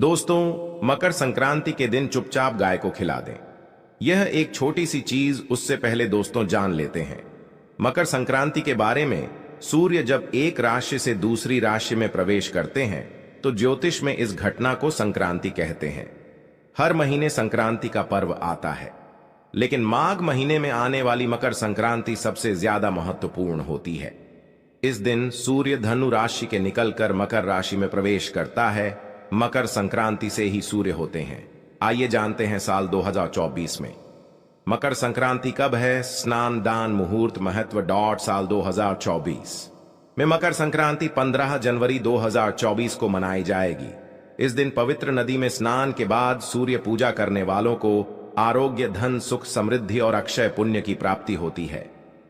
दोस्तों, मकर संक्रांति के दिन चुपचाप गाय को खिला दें। यह एक छोटी सी चीज, उससे पहले दोस्तों जान लेते हैं मकर संक्रांति के बारे में। सूर्य जब एक राशि से दूसरी राशि में प्रवेश करते हैं तो ज्योतिष में इस घटना को संक्रांति कहते हैं। हर महीने संक्रांति का पर्व आता है, लेकिन माघ महीने में आने वाली मकर संक्रांति सबसे ज्यादा महत्वपूर्ण होती है। इस दिन सूर्य धनु राशि के निकलकर मकर राशि में प्रवेश करता है। मकर संक्रांति से ही सूर्य होते हैं। आइए जानते हैं साल 2024 में मकर संक्रांति कब है। स्नान, दान, मुहूर्त, महत्व साल 2024 में मकर संक्रांति 15 जनवरी 2024 को मनाई जाएगी। इस दिन पवित्र नदी में स्नान के बाद सूर्य पूजा करने वालों को आरोग्य, धन, सुख, समृद्धि और अक्षय पुण्य की प्राप्ति होती है।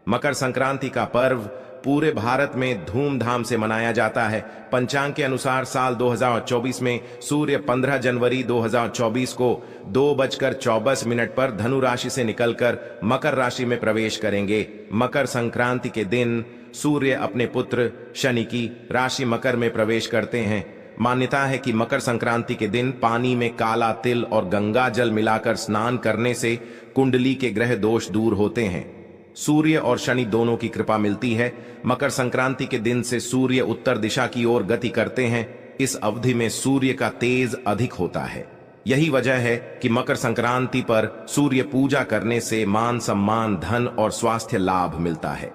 मकर संक्रांति का पर्व पूरे भारत में धूमधाम से मनाया जाता है। पंचांग के अनुसार साल 2024 में सूर्य 15 जनवरी 2024 को 2:24 पर धनु राशि से निकलकर मकर राशि में प्रवेश करेंगे। मकर संक्रांति के दिन सूर्य अपने पुत्र शनि की राशि मकर में प्रवेश करते हैं। मान्यता है कि मकर संक्रांति के दिन पानी में काला तिल और गंगा जल मिलाकर स्नान करने से कुंडली के ग्रह दोष दूर होते हैं। सूर्य और शनि दोनों की कृपा मिलती है। मकर संक्रांति के दिन से सूर्य उत्तर दिशा की ओर गति करते हैं। इस अवधि में सूर्य का तेज अधिक होता है। यही वजह है कि मकर संक्रांति पर सूर्य पूजा करने से मान सम्मान, धन और स्वास्थ्य लाभ मिलता है।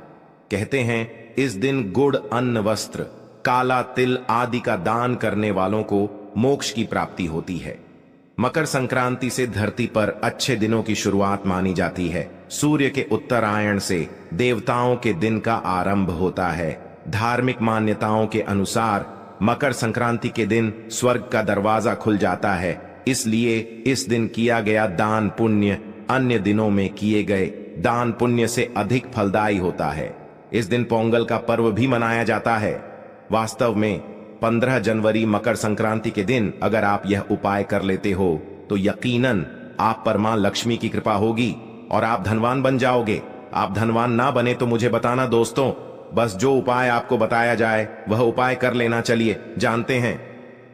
कहते हैं इस दिन गुड़, अन्न, वस्त्र, काला तिल आदि का दान करने वालों को मोक्ष की प्राप्ति होती है। मकर संक्रांति से धरती पर अच्छे दिनों की शुरुआत मानी जाती है। सूर्य के उत्तरायण से देवताओं के दिन का आरंभ होता है। धार्मिक मान्यताओं के अनुसार मकर संक्रांति के दिन स्वर्ग का दरवाजा खुल जाता है। इसलिए इस दिन किया गया दान पुण्य अन्य दिनों में किए गए दान पुण्य से अधिक फलदायी होता है। इस दिन पोंगल का पर्व भी मनाया जाता है। वास्तव में 15 जनवरी मकर संक्रांति के दिन अगर आप यह उपाय कर लेते हो तो यकीनन आप पर मां लक्ष्मी की कृपा होगी और आप धनवान बन जाओगे। आप धनवान ना बने तो मुझे बताना दोस्तों, बस जो उपाय आपको बताया जाए वह उपाय कर लेना। चलिए जानते हैं।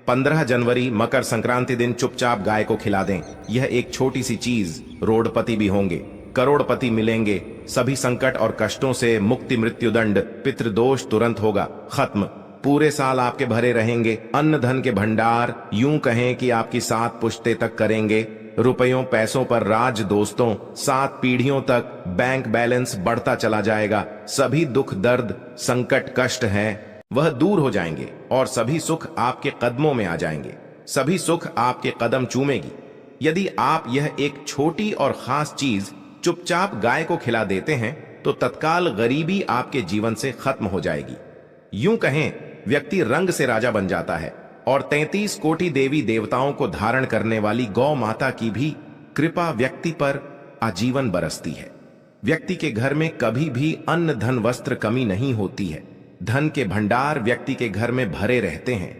15 जनवरी मकर संक्रांति दिन चुपचाप गाय को खिला दें। यह एक छोटी सी चीज, रोडपति भी होंगे, करोड़पति मिलेंगे। सभी संकट और कष्टों से मुक्ति, मृत्युदंड, पितृदोष तुरंत होगा खत्म। पूरे साल आपके भरे रहेंगे। अन्न धन के भंडार यूं कहें कि आपकी 7 पुश्ते तक करेंगे। रुपयों पैसों पर राज दोस्तों, 7 पीढ़ियों तक बैंक बैलेंस बढ़ता चला जाएगा। सभी दुख, दर्द, संकट, कष्ट हैं वह दूर हो जाएंगे और सभी सुख आपके कदमों में आ जाएंगे। सभी सुख आपके कदम चूमेगी। यदि आप यह एक छोटी और खास चीज चुपचाप गाय को खिला देते हैं तो तत्काल गरीबी आपके जीवन से खत्म हो जाएगी। यूं कहें व्यक्ति रंग से राजा बन जाता है और 33 कोटि देवी देवताओं को धारण करने वाली गौ माता की भी कृपा व्यक्ति पर आजीवन बरसती है। व्यक्ति के घर में कभी भी अन्न, धन, वस्त्र कमी नहीं होती है। धन के भंडार व्यक्ति के घर में भरे रहते हैं।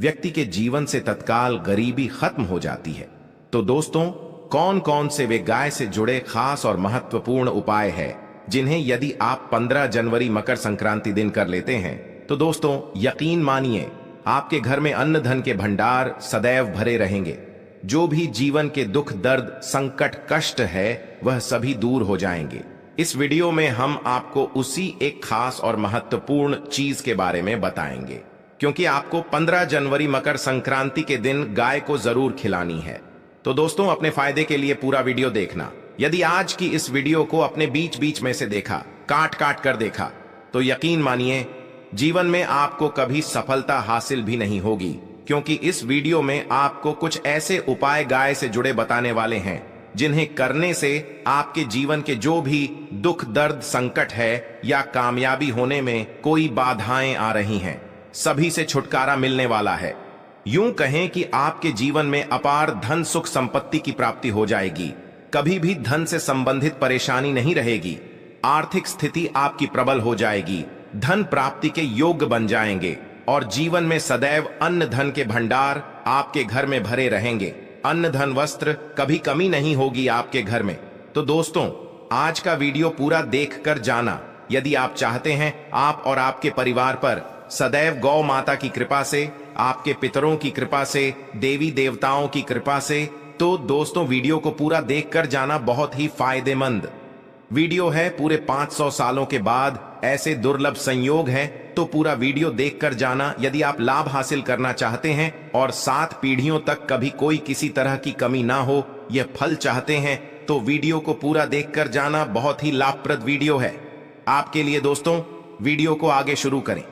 व्यक्ति के जीवन से तत्काल गरीबी खत्म हो जाती है। तो दोस्तों, कौन कौन से वे गाय से जुड़े खास और महत्वपूर्ण उपाय है जिन्हें यदि आप 15 जनवरी मकर संक्रांति दिन कर लेते हैं तो दोस्तों यकीन मानिए आपके घर में अन्न धन के भंडार सदैव भरे रहेंगे। जो भी जीवन के दुख, दर्द, संकट, कष्ट है वह सभी दूर हो जाएंगे। इस वीडियो में हम आपको उसी एक खास और महत्वपूर्ण चीज के बारे में बताएंगे, क्योंकि आपको 15 जनवरी मकर संक्रांति के दिन गाय को जरूर खिलानी है। तो दोस्तों, अपने फायदे के लिए पूरा वीडियो देखना। यदि आज की इस वीडियो को अपने बीच बीच में से देखा, काट काट कर देखा, तो यकीन मानिए जीवन में आपको कभी सफलता हासिल भी नहीं होगी, क्योंकि इस वीडियो में आपको कुछ ऐसे उपाय गाय से जुड़े बताने वाले हैं जिन्हें करने से आपके जीवन के जो भी दुख, दर्द, संकट है या कामयाबी होने में कोई बाधाएं आ रही हैं, सभी से छुटकारा मिलने वाला है। यूं कहें कि आपके जीवन में अपार धन, सुख, संपत्ति की प्राप्ति हो जाएगी। कभी भी धन से संबंधित परेशानी नहीं रहेगी। आर्थिक स्थिति आपकी प्रबल हो जाएगी। धन प्राप्ति के योग्य बन जाएंगे और जीवन में सदैव अन्न धन के भंडार आपके घर में भरे रहेंगे। अन्न धन वस्त्र कभी कमी नहीं होगी आपके घर में। तो दोस्तों, आज का वीडियो पूरा देखकर जाना। यदि आप चाहते हैं आप और आपके परिवार पर सदैव गौ माता की कृपा से, आपके पितरों की कृपा से, देवी देवताओं की कृपा से। तो दोस्तों, वीडियो को पूरा देखकर जाना बहुत ही फायदेमंद वीडियो है। पूरे 500 सालों के बाद ऐसे दुर्लभ संयोग है, तो पूरा वीडियो देखकर जाना यदि आप लाभ हासिल करना चाहते हैं और 7 पीढ़ियों तक कभी कोई किसी तरह की कमी ना हो, यह फल चाहते हैं, तो वीडियो को पूरा देखकर जाना बहुत ही लाभप्रद वीडियो है आपके लिए। दोस्तों, वीडियो को आगे शुरू करें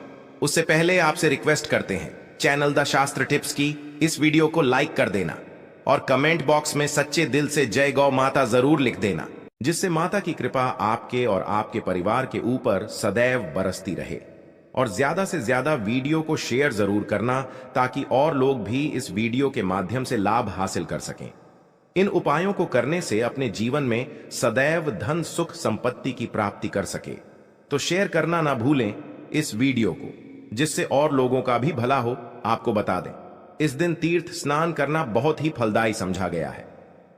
उससे पहले आपसे रिक्वेस्ट करते हैं, चैनल द शास्त्र टिप्स की इस वीडियो को लाइक कर देना और कमेंट बॉक्स में सच्चे दिल से जय गौ माता जरूर लिख देना, जिससे माता की कृपा आपके और आपके परिवार के ऊपर सदैव बरसती रहे। और ज्यादा से ज्यादा वीडियो को शेयर जरूर करना, ताकि और लोग भी इस वीडियो के माध्यम से लाभ हासिल कर सकें। इन उपायों को करने से अपने जीवन में सदैव धन सुख संपत्ति की प्राप्ति कर सके। तो शेयर करना ना भूलें इस वीडियो को, जिससे और लोगों का भी भला हो। आपको बता दें, इस दिन तीर्थ स्नान करना बहुत ही फलदायी समझा गया है।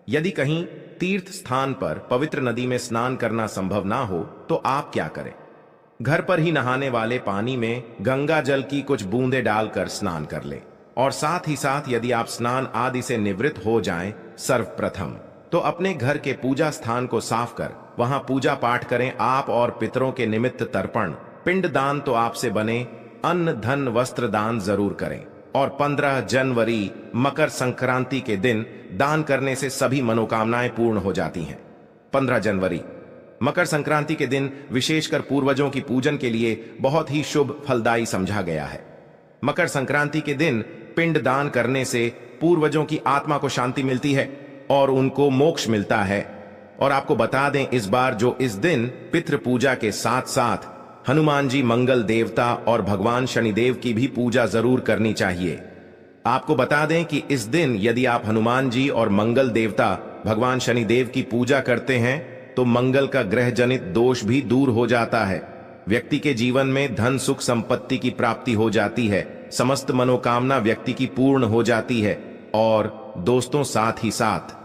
यदि कहीं तीर्थ स्थान पर पवित्र नदी में स्नान करना संभव ना हो, तो आप क्या करें, घर पर ही नहाने वाले पानी में गंगा जल की कुछ बूंदें डालकर स्नान कर लें। और साथ ही साथ यदि आप स्नान आदि से निवृत्त हो जाएं, सर्वप्रथम तो अपने घर के पूजा स्थान को साफ कर वहां पूजा पाठ करें। आप और पितरों के निमित्त तर्पण, पिंड दान तो आपसे बने, अन्न धन वस्त्र दान जरूर करें। और 15 जनवरी मकर संक्रांति के दिन दान करने से सभी मनोकामनाएं पूर्ण हो जाती हैं। 15 जनवरी मकर संक्रांति के दिन विशेषकर पूर्वजों की पूजन के लिए बहुत ही शुभ फलदायी समझा गया है। मकर संक्रांति के दिन पिंड दान करने से पूर्वजों की आत्मा को शांति मिलती है और उनको मोक्ष मिलता है। और आपको बता दें, इस बार जो इस दिन पितृ पूजा के साथ साथ हनुमान जी मंगल देवता और भगवान शनिदेव की भी पूजा जरूर करनी चाहिए। आपको बता दें कि इस दिन यदि आप हनुमान जी और मंगल देवता भगवान शनिदेव की पूजा करते हैं, तो मंगल का ग्रह जनित दोष भी दूर हो जाता है। व्यक्ति के जीवन में धन सुख संपत्ति की प्राप्ति हो जाती है, समस्त मनोकामना व्यक्ति की पूर्ण हो जाती है। और दोस्तों, साथ ही साथ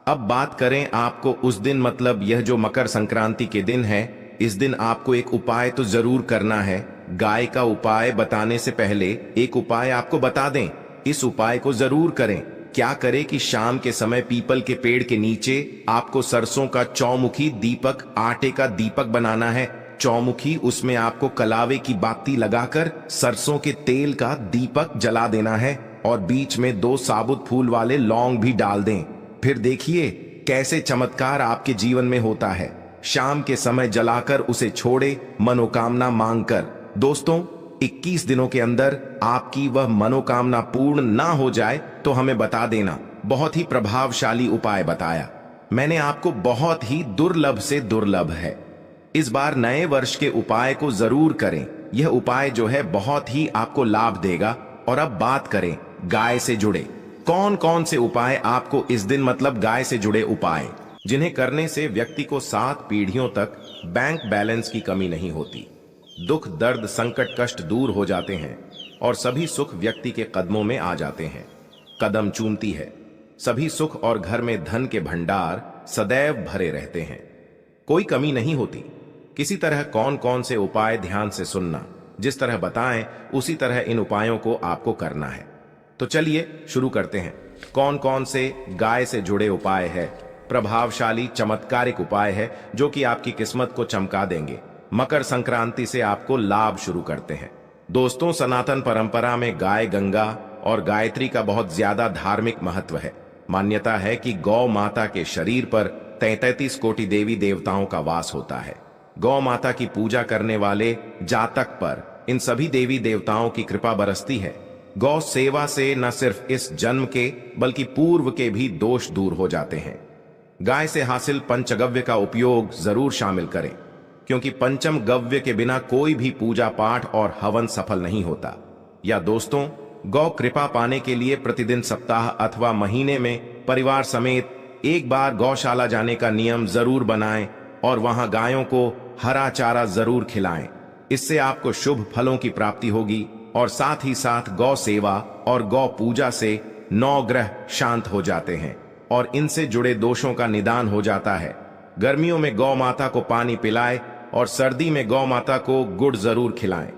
अब बात करें आपको उस दिन, मतलब यह जो मकर संक्रांति के दिन है, इस दिन आपको एक उपाय तो जरूर करना है। गाय का उपाय बताने से पहले एक उपाय आपको बता दें, इस उपाय को जरूर करें। क्या करें कि शाम के समय पीपल के पेड़ के नीचे आपको सरसों का चौमुखी दीपक, आटे का दीपक बनाना है। चौमुखी, उसमें आपको कलावे की बाती लगाकर सरसों के तेल का दीपक जला देना है और बीच में 2 साबुत फूल वाले लौंग भी डाल दें। फिर देखिए कैसे चमत्कार आपके जीवन में होता है। शाम के समय जलाकर उसे छोड़े, मनोकामना मांगकर। दोस्तों, 21 दिनों के अंदर आपकी वह मनोकामना पूर्ण ना हो जाए तो हमें बता देना। बहुत ही प्रभावशाली उपाय बताया मैंने आपको, बहुत ही दुर्लभ से दुर्लभ है। इस बार नए वर्ष के उपाय को जरूर करें। यह उपाय जो है बहुत ही आपको लाभ देगा। और अब बात करें गाय से जुड़े कौन कौन से उपाय आपको इस दिन, मतलब गाय से जुड़े उपाय, जिन्हें करने से व्यक्ति को 7 पीढ़ियों तक बैंक बैलेंस की कमी नहीं होती, दुख दर्द संकट कष्ट दूर हो जाते हैं और सभी सुख व्यक्ति के कदमों में आ जाते हैं, कदम चूमती है। सभी सुख और घर में धन के भंडार सदैव भरे रहते हैं, कोई कमी नहीं होती। किसी तरह कौन कौन से उपाय ध्यान से सुनना, जिस तरह बताएं उसी तरह इन उपायों को आपको करना है। तो चलिए शुरू करते हैं। कौन कौन से गाय से जुड़े उपाय है, प्रभावशाली चमत्कारिक उपाय है जो कि आपकी किस्मत को चमका देंगे। मकर संक्रांति से आपको लाभ शुरू करते हैं। दोस्तों, सनातन परंपरा में गाय, गंगा और गायत्री का बहुत ज्यादा धार्मिक महत्व है। मान्यता है कि गौ माता के शरीर पर 33 कोटि देवी देवताओं का वास होता है। गौ माता की पूजा करने वाले जातक पर इन सभी देवी देवताओं की कृपा बरसती है। गौ सेवा से न सिर्फ इस जन्म के बल्कि पूर्व के भी दोष दूर हो जाते हैं। गाय से हासिल पंचगव्य का उपयोग जरूर शामिल करें, क्योंकि पंचम गव्य के बिना कोई भी पूजा पाठ और हवन सफल नहीं होता। या दोस्तों, गौ कृपा पाने के लिए प्रतिदिन, सप्ताह अथवा महीने में परिवार समेत एक बार गौशाला जाने का नियम जरूर बनाएं और वहां गायों को हरा चारा जरूर खिलाएं। इससे आपको शुभ फलों की प्राप्ति होगी और साथ ही साथ गौ सेवा और गौ पूजा से 9 ग्रह शांत हो जाते हैं और इनसे जुड़े दोषों का निदान हो जाता है। गर्मियों में गौ माता को पानी पिलाएं और सर्दी में गौ माता को गुड़ जरूर खिलाएं।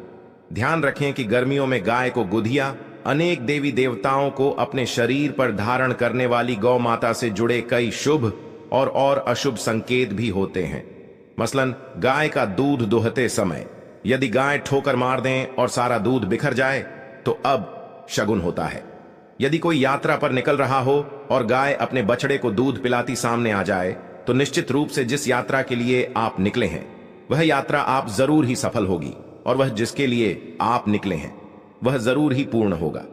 ध्यान रखें कि गर्मियों में गाय को गुधिया, अनेक देवी देवताओं को अपने शरीर पर धारण करने वाली गौ माता से जुड़े कई शुभ और अशुभ संकेत भी होते हैं। मसलन गाय का दूध दुहते समय यदि गाय ठोकर मार दें और सारा दूध बिखर जाए तो अब शगुन होता है। यदि कोई यात्रा पर निकल रहा हो और गाय अपने बछड़े को दूध पिलाती सामने आ जाए तो निश्चित रूप से जिस यात्रा के लिए आप निकले हैं वह यात्रा आप जरूर ही सफल होगी, और वह जिसके लिए आप निकले हैं वह जरूर ही पूर्ण होगा।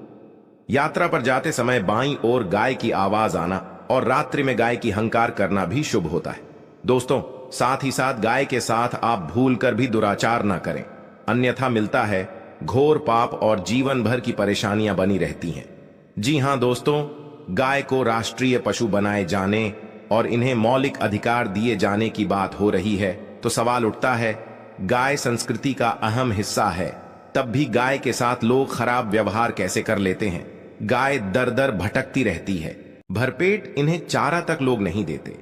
यात्रा पर जाते समय बाईं ओर गाय की आवाज आना और रात्रि में गाय की हंकार करना भी शुभ होता है। दोस्तों, साथ ही साथ गाय के साथ आप भूल कर भी दुराचार ना करें, अन्यथा मिलता है घोर पाप और जीवन भर की परेशानियां बनी रहती हैं। जी हां दोस्तों, गाय को राष्ट्रीय पशु बनाए जाने और इन्हें मौलिक अधिकार दिए जाने की बात हो रही है तो सवाल उठता है, गाय संस्कृति का अहम हिस्सा है, तब भी गाय के साथ लोग खराब व्यवहार कैसे कर लेते हैं। गाय दर दर भटकती रहती है, भरपेट इन्हें चारा तक लोग नहीं देते।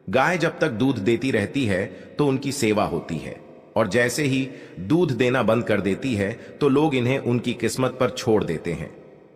गाय जब तक दूध देती रहती है तो उनकी सेवा होती है, और जैसे ही दूध देना बंद कर देती है तो लोग इन्हें उनकी किस्मत पर छोड़ देते हैं।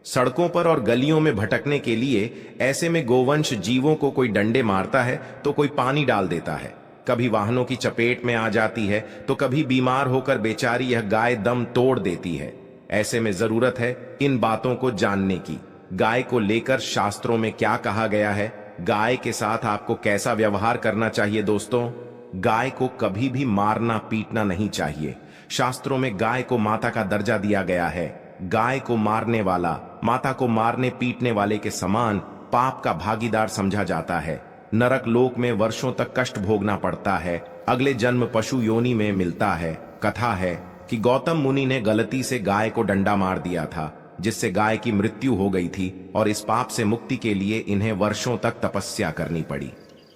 सड़कों पर और गलियों में भटकने के लिए ऐसे में गोवंश जीवों को कोई डंडे मारता है तो कोई पानी डाल देता है, कभी वाहनों की चपेट में आ जाती है तो कभी बीमार होकर बेचारी यह गाय दम तोड़ देती है। ऐसे में जरूरत है इन बातों को जानने की। गाय को लेकर शास्त्रों में क्या कहा गया है, गाय के साथ आपको कैसा व्यवहार करना चाहिए। दोस्तों, गाय को कभी भी मारना पीटना नहीं चाहिए। शास्त्रों में गाय को माता का दर्जा दिया गया है। गाय को मारने वाला माता को मारने पीटने वाले के समान पाप का भागीदार समझा जाता है। नरक लोक में वर्षों तक कष्ट भोगना पड़ता है, अगले जन्म पशु योनि में मिलता है। कथा है कि गौतम मुनि ने गलती से गाय को डंडा मार दिया था, जिससे गाय की मृत्यु हो गई थी, और इस पाप से मुक्ति के लिए इन्हें वर्षों तक तपस्या करनी पड़ी।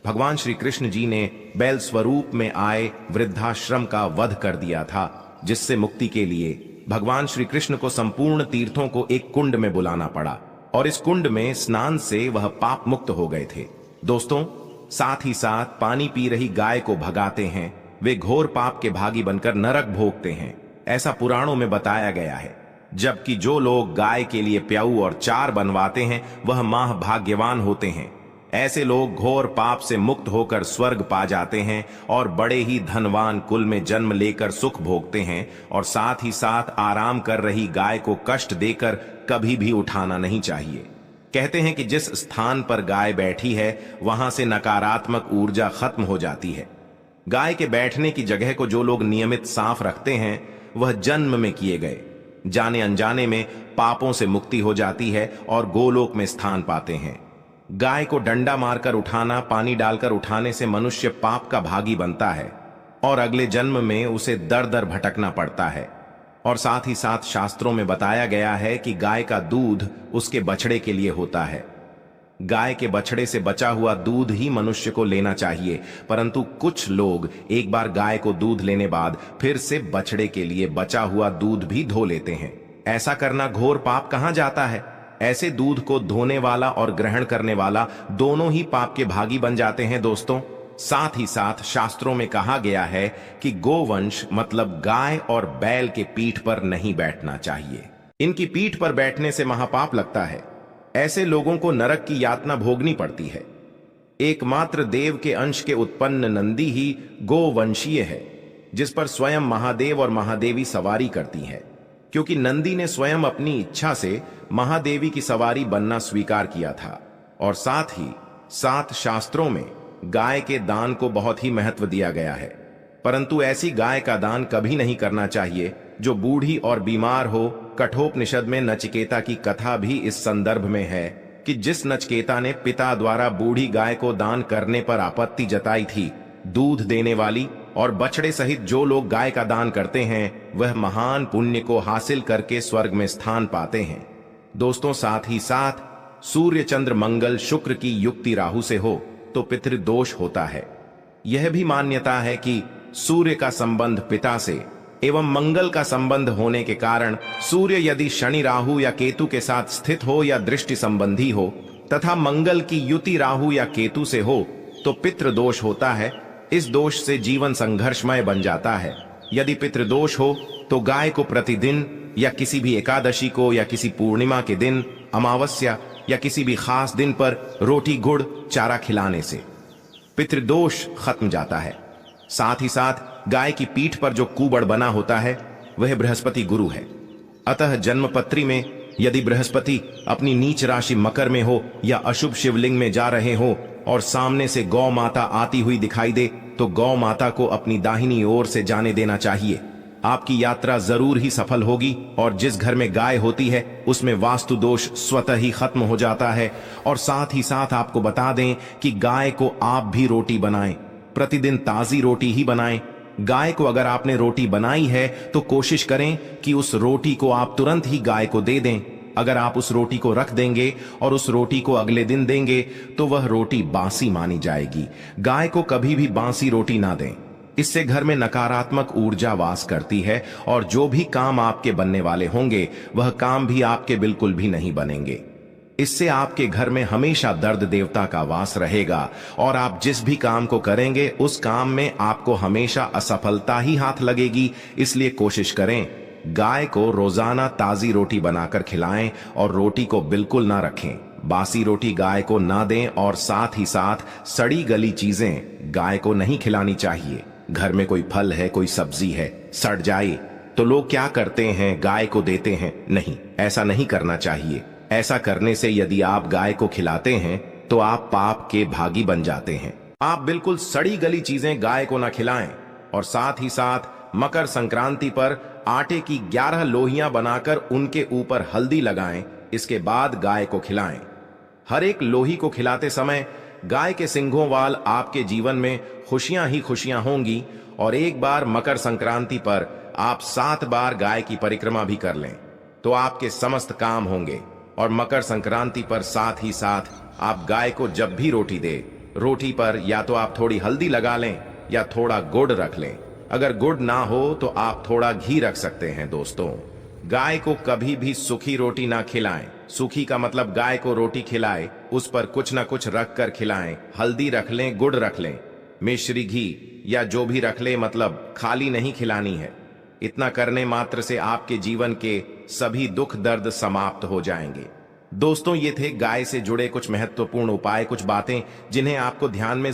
भगवान श्री कृष्ण जी ने बैल स्वरूप में आए वृद्धाश्रम का वध कर दिया था, जिससे मुक्ति के लिए भगवान श्री कृष्ण को संपूर्ण तीर्थों को एक कुंड में बुलाना पड़ा, और इस कुंड में स्नान से वह पाप मुक्त हो गए थे। दोस्तों, साथ ही साथ पानी पी रही गाय को भगाते हैं, वे घोर पाप के भागी बनकर नरक भोगते हैं, ऐसा पुराणों में बताया गया है। जबकि जो लोग गाय के लिए प्याऊ और चार बनवाते हैं वह माह भाग्यवान होते हैं। ऐसे लोग घोर पाप से मुक्त होकर स्वर्ग पा जाते हैं और बड़े ही धनवान कुल में जन्म लेकर सुख भोगते हैं, और साथ ही साथ आराम कर रही गाय को कष्ट देकर कभी भी उठाना नहीं चाहिए। कहते हैं कि जिस स्थान पर गाय बैठी है वहां से नकारात्मक ऊर्जा खत्म हो जाती है। गाय के बैठने की जगह को जो लोग नियमित साफ रखते हैं वह जन्म में किए गए जाने अनजाने में पापों से मुक्ति हो जाती है और गोलोक में स्थान पाते हैं। गाय को डंडा मारकर उठाना, पानी डालकर उठाने से मनुष्य पाप का भागी बनता है और अगले जन्म में उसे दर दर भटकना पड़ता है। और साथ ही साथ शास्त्रों में बताया गया है कि गाय का दूध उसके बछड़े के लिए होता है। गाय के बछड़े से बचा हुआ दूध ही मनुष्य को लेना चाहिए, परंतु कुछ लोग एक बार गाय को दूध लेने बाद फिर से बछड़े के लिए बचा हुआ दूध भी धो लेते हैं। ऐसा करना घोर पाप कहां जाता है। ऐसे दूध को धोने वाला और ग्रहण करने वाला दोनों ही पाप के भागी बन जाते हैं। दोस्तों, साथ ही साथ शास्त्रों में कहा गया है कि गोवंश मतलब गाय और बैल के पीठ पर नहीं बैठना चाहिए। इनकी पीठ पर बैठने से महापाप लगता है। ऐसे लोगों को नरक की यातना भोगनी पड़ती है। एकमात्र देव के अंश के उत्पन्न नंदी ही गोवंशीय है, जिस पर स्वयं महादेव और महादेवी सवारी करती है, क्योंकि नंदी ने स्वयं अपनी इच्छा से महादेवी की सवारी बनना स्वीकार किया था। और साथ ही साथ शास्त्रों में गाय के दान को बहुत ही महत्व दिया गया है, परंतु ऐसी गाय का दान कभी नहीं करना चाहिए जो बूढ़ी और बीमार हो। कठोपनिषद में नचिकेता की कथा भी इस संदर्भ में है कि जिस नचिकेता ने पिता द्वारा बूढ़ी गाय को दान करने पर आपत्ति जताई थी, दूध देने वाली और बछड़े सहित जो लोग गाय का दान करते हैं वह महान पुण्य को हासिल करके स्वर्ग में स्थान पाते हैं। दोस्तों, साथ ही साथ सूर्य चंद्र मंगल शुक्र की युक्ति राहु से हो तो पितृदोष होता है। यह भी मान्यता है कि सूर्य का संबंध पिता से एवं मंगल का संबंध होने के कारण सूर्य यदि शनि राहु या केतु के साथ स्थित हो या दृष्टि संबंधी हो तथा मंगल की युति राहु या केतु से हो तो पितृदोष होता है। इस दोष से जीवन संघर्षमय बन जाता है। यदि पितृदोष हो तो गाय को प्रतिदिन या किसी भी एकादशी को या किसी पूर्णिमा के दिन, अमावस्या या किसी भी खास दिन पर रोटी गुड़ चारा खिलाने से पितृदोष खत्म जाता है। साथ ही साथ गाय की पीठ पर जो कुबड़ बना होता है वह बृहस्पति गुरु है। अतः जन्मपत्री में यदि बृहस्पति अपनी नीच राशि मकर में हो या अशुभ शिवलिंग में जा रहे हो और सामने से गौ माता आती हुई दिखाई दे तो गौ माता को अपनी दाहिनी ओर से जाने देना चाहिए। आपकी यात्रा जरूर ही सफल होगी और जिस घर में गाय होती है उसमें वास्तु दोष स्वतः ही खत्म हो जाता है। और साथ ही साथ आपको बता दें कि गाय को आप भी रोटी बनाएं, प्रतिदिन ताजी रोटी ही बनाएं। गाय को अगर आपने रोटी बनाई है तो कोशिश करें कि उस रोटी को आप तुरंत ही गाय को दे दें। अगर आप उस रोटी को रख देंगे और उस रोटी को अगले दिन देंगे तो वह रोटी बासी मानी जाएगी। गाय को कभी भी बासी रोटी ना दें, इससे घर में नकारात्मक ऊर्जा वास करती है और जो भी काम आपके बनने वाले होंगे वह काम भी आपके बिल्कुल भी नहीं बनेंगे। इससे आपके घर में हमेशा दर्द देवता का वास रहेगा और आप जिस भी काम को करेंगे उस काम में आपको हमेशा असफलता ही हाथ लगेगी। इसलिए कोशिश करें गाय को रोजाना ताजी रोटी बनाकर खिलाएं और रोटी को बिल्कुल ना रखें। बासी रोटी गाय को ना दें और साथ ही साथ सड़ी गली चीजें गाय को नहीं खिलानी चाहिए। घर में कोई फल है, कोई सब्जी है, सड़ जाए तो लोग क्या करते हैं, गाय को देते हैं। नहीं, ऐसा नहीं करना चाहिए। ऐसा करने से यदि आप गाय को खिलाते हैं तो आप पाप के भागी बन जाते हैं। आप बिल्कुल सड़ी गली चीजें गाय को ना खिलाएं। और साथ ही साथ मकर संक्रांति पर आटे की 11 लोहियां बनाकर उनके ऊपर हल्दी लगाएं, इसके बाद गाय को खिलाएं। हर एक लोही को खिलाते समय गाय के सिंघों वाल आपके जीवन में खुशियां ही खुशियां होंगी। और एक बार मकर संक्रांति पर आप 7 बार गाय की परिक्रमा भी कर लें तो आपके समस्त काम होंगे। और मकर संक्रांति पर साथ ही साथ आप गाय को जब भी रोटी दे, रोटी पर या तो आप थोड़ी हल्दी लगा लें या थोड़ा गुड़ रख लें। अगर गुड़ ना हो तो आप थोड़ा घी रख सकते हैं। दोस्तों, गाय को कभी भी सूखी रोटी ना खिलाएं। सूखी का मतलब गाय को रोटी खिलाए उस पर कुछ ना कुछ रख कर खिलाएं। हल्दी रख लें, गुड़ रख लें, मिश्री घी या जो भी रख ले, मतलब खाली नहीं खिलानी है। इतना करने मात्र से आपके जीवन के सभी दुख दर्द समाप्त हो जाएंगे। दोस्तों, ये थे गाय से जुड़े कुछ महत्वपूर्ण उपाय, कुछ बातें जिन्हें आपको ध्यान में